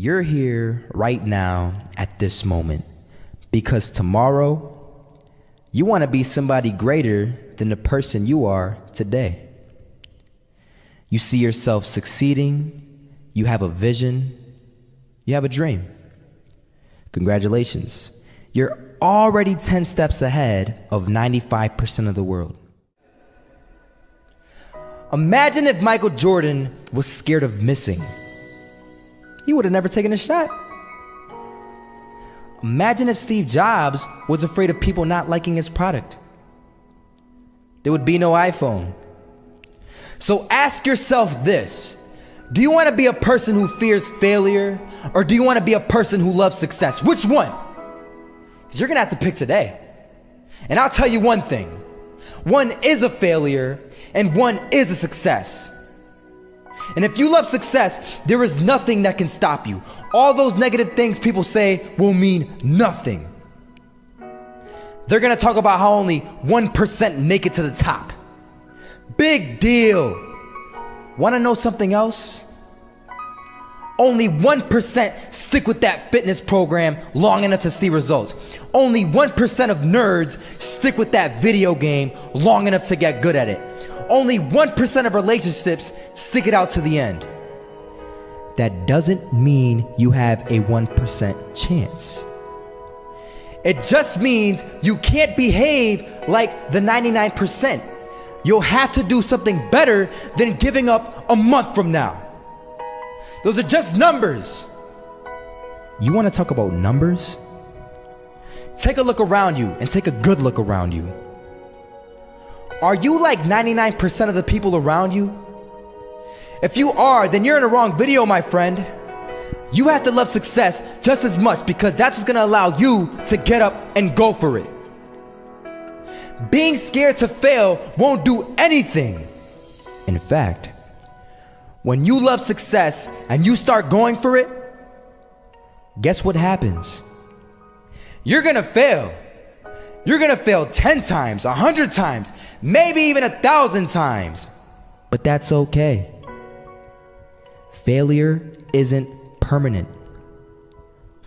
You're here right now at this moment because tomorrow you want to be somebody greater than the person you are today. You see yourself succeeding, you have a vision, you have a dream. Congratulations. You're already 10 steps ahead of 95% of the world. Imagine if Michael Jordan was scared of missing. He would have never taken a shot. Imagine if Steve Jobs was afraid of people not liking his product. There would be no iPhone. So ask yourself this: do you want to be a person who fears failure, or do you want to be a person who loves success? Which one? Because you're going to have to pick today. And I'll tell you one thing: one is a failure and one is a success. And if you love success, there is nothing that can stop you. All those negative things people say will mean nothing. They're gonna talk about how only 1% make it to the top. Big deal. Wanna know something else? Only 1% stick with that fitness program long enough to see results. Only 1% of nerds stick with that video game long enough to get good at it. Only 1% of relationships stick it out to the end. That doesn't mean you have a 1% chance. It just means you can't behave like the 99%. You'll have to do something better than giving up a month from now. Those are just numbers. You want to talk about numbers? Take a look around you and take a good look around you. Are you like 99% of the people around you? If you are, then you're in the wrong video, my friend. You have to love success just as much because that's what's gonna allow you to get up and go for it. Being scared to fail won't do anything. In fact, when you love success and you start going for it, guess what happens? You're gonna fail. You're gonna fail 10 times, 100 times, maybe even 1,000 times. But that's okay. Failure isn't permanent.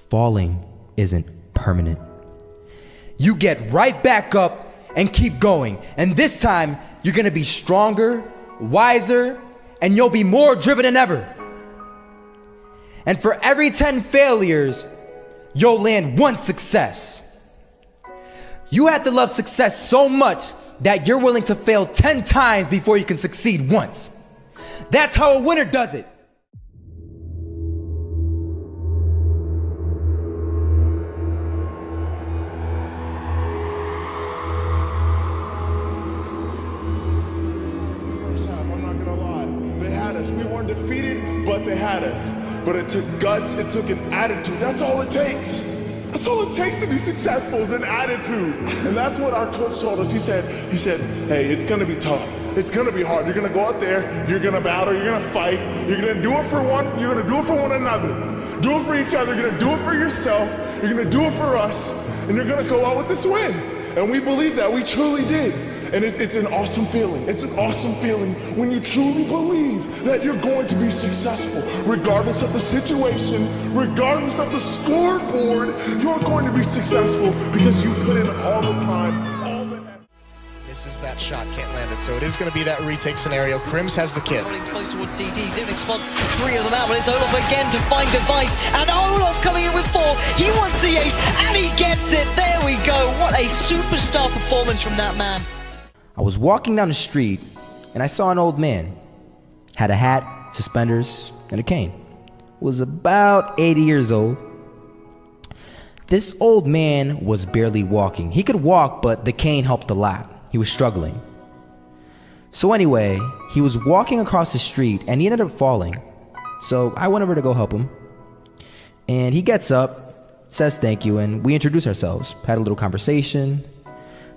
Falling isn't permanent. You get right back up and keep going. And this time, you're gonna be stronger, wiser, and you'll be more driven than ever. And for every 10 failures, you'll land one success. You have to love success so much that you're willing to fail 10 times before you can succeed once. That's how a winner does it. First half, I'm not gonna lie. They had us. We weren't defeated, but they had us. But it took guts, it took an attitude. That's all it takes. That's all it takes to be successful is an attitude. And that's what our coach told us. He said, hey, it's gonna be tough. It's gonna be hard. You're gonna go out there, you're gonna battle, you're gonna fight, you're gonna do it for one, you're gonna do it for one another. Do it for each other, you're gonna do it for yourself, you're gonna do it for us, and you're gonna go out with this win. And we believe that, we truly did. And it's an awesome feeling. It's an awesome feeling when you truly believe that you're going to be successful. Regardless of the situation, regardless of the scoreboard, you're going to be successful because you put in all the time, all the effort. Misses that shot, can't land it. So it is going to be that retake scenario. Krims has the kid. Rolling close towards CD. Zivnik spots 3 of them out, but it's Olaf again to find Device. And Olaf coming in with 4. He wants the ace, and he gets it. There we go. What a superstar performance from that man. I was walking down the street and I saw an old man. Had a hat, suspenders, and a cane. Was about 80 years old. This old man was barely walking. He could walk, but the cane helped a lot. He was struggling. So anyway, he was walking across the street and he ended up falling. So I went over to go help him. And he gets up, says thank you, and we introduced ourselves. Had a little conversation.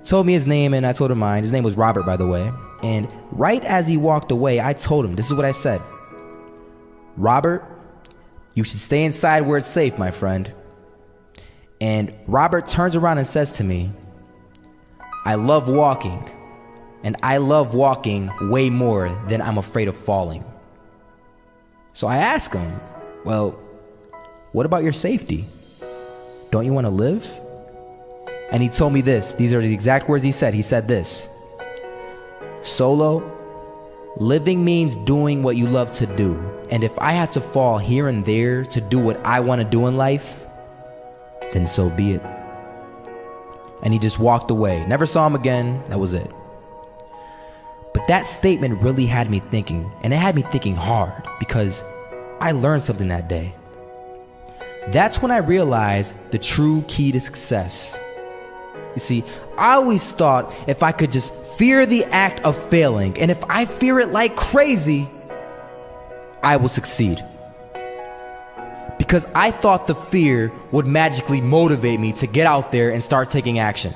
Told me his name and I told him mine. His name was Robert, by the way. And right as he walked away, I told him, this is what I said. Robert, you should stay inside where it's safe, my friend. And Robert turns around and says to me, I love walking, and I love walking way more than I'm afraid of falling. So I ask him, well, What about your safety? Don't you want to live? And he told me this. These are the exact words he said. He said this: Solo, living means doing what you love to do. And if I had to fall here and there to do what I want to do in life, then so be it. And he just walked away. Never saw him again. That was it. But that statement really had me thinking, and it had me thinking hard, because I learned something that day. That's when I realized the true key to success. You see, I always thought if I could just fear the act of failing, and if I fear it like crazy, I will succeed. Because I thought the fear would magically motivate me to get out there and start taking action.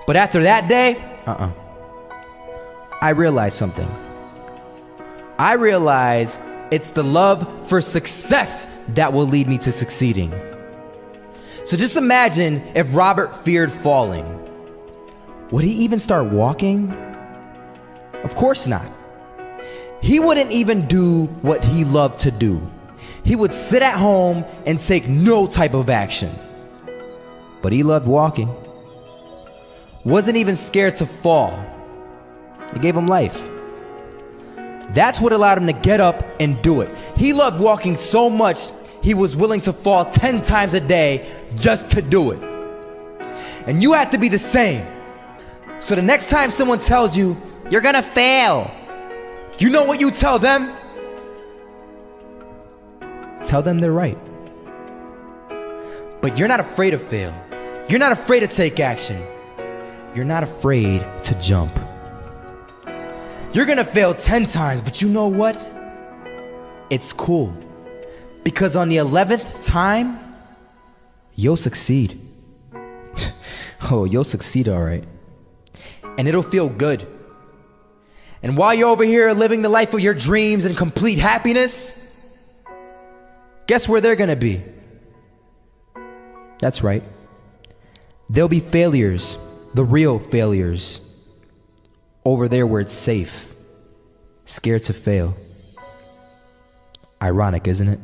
But after that day, I realized something. I realized it's the love for success that will lead me to succeeding. So just imagine if Robert feared falling. Would he even start walking? Of course not. He wouldn't even do what he loved to do. He would sit at home and take no type of action. But he loved walking. Wasn't even scared to fall. It gave him life. That's what allowed him to get up and do it. He loved walking so much, he was willing to fall 10 times a day just to do it. And you have to be the same. So the next time someone tells you, you're gonna fail, you know what you tell them? Tell them they're right. But you're not afraid to fail. You're not afraid to take action. You're not afraid to jump. You're gonna fail 10 times, but you know what? It's cool. Because on the 11th time, you'll succeed. Oh, you'll succeed, all right. And it'll feel good. And while you're over here living the life of your dreams and complete happiness, guess where they're gonna be? That's right. They'll be failures, the real failures. Over there where it's safe, scared to fail. Ironic, isn't it?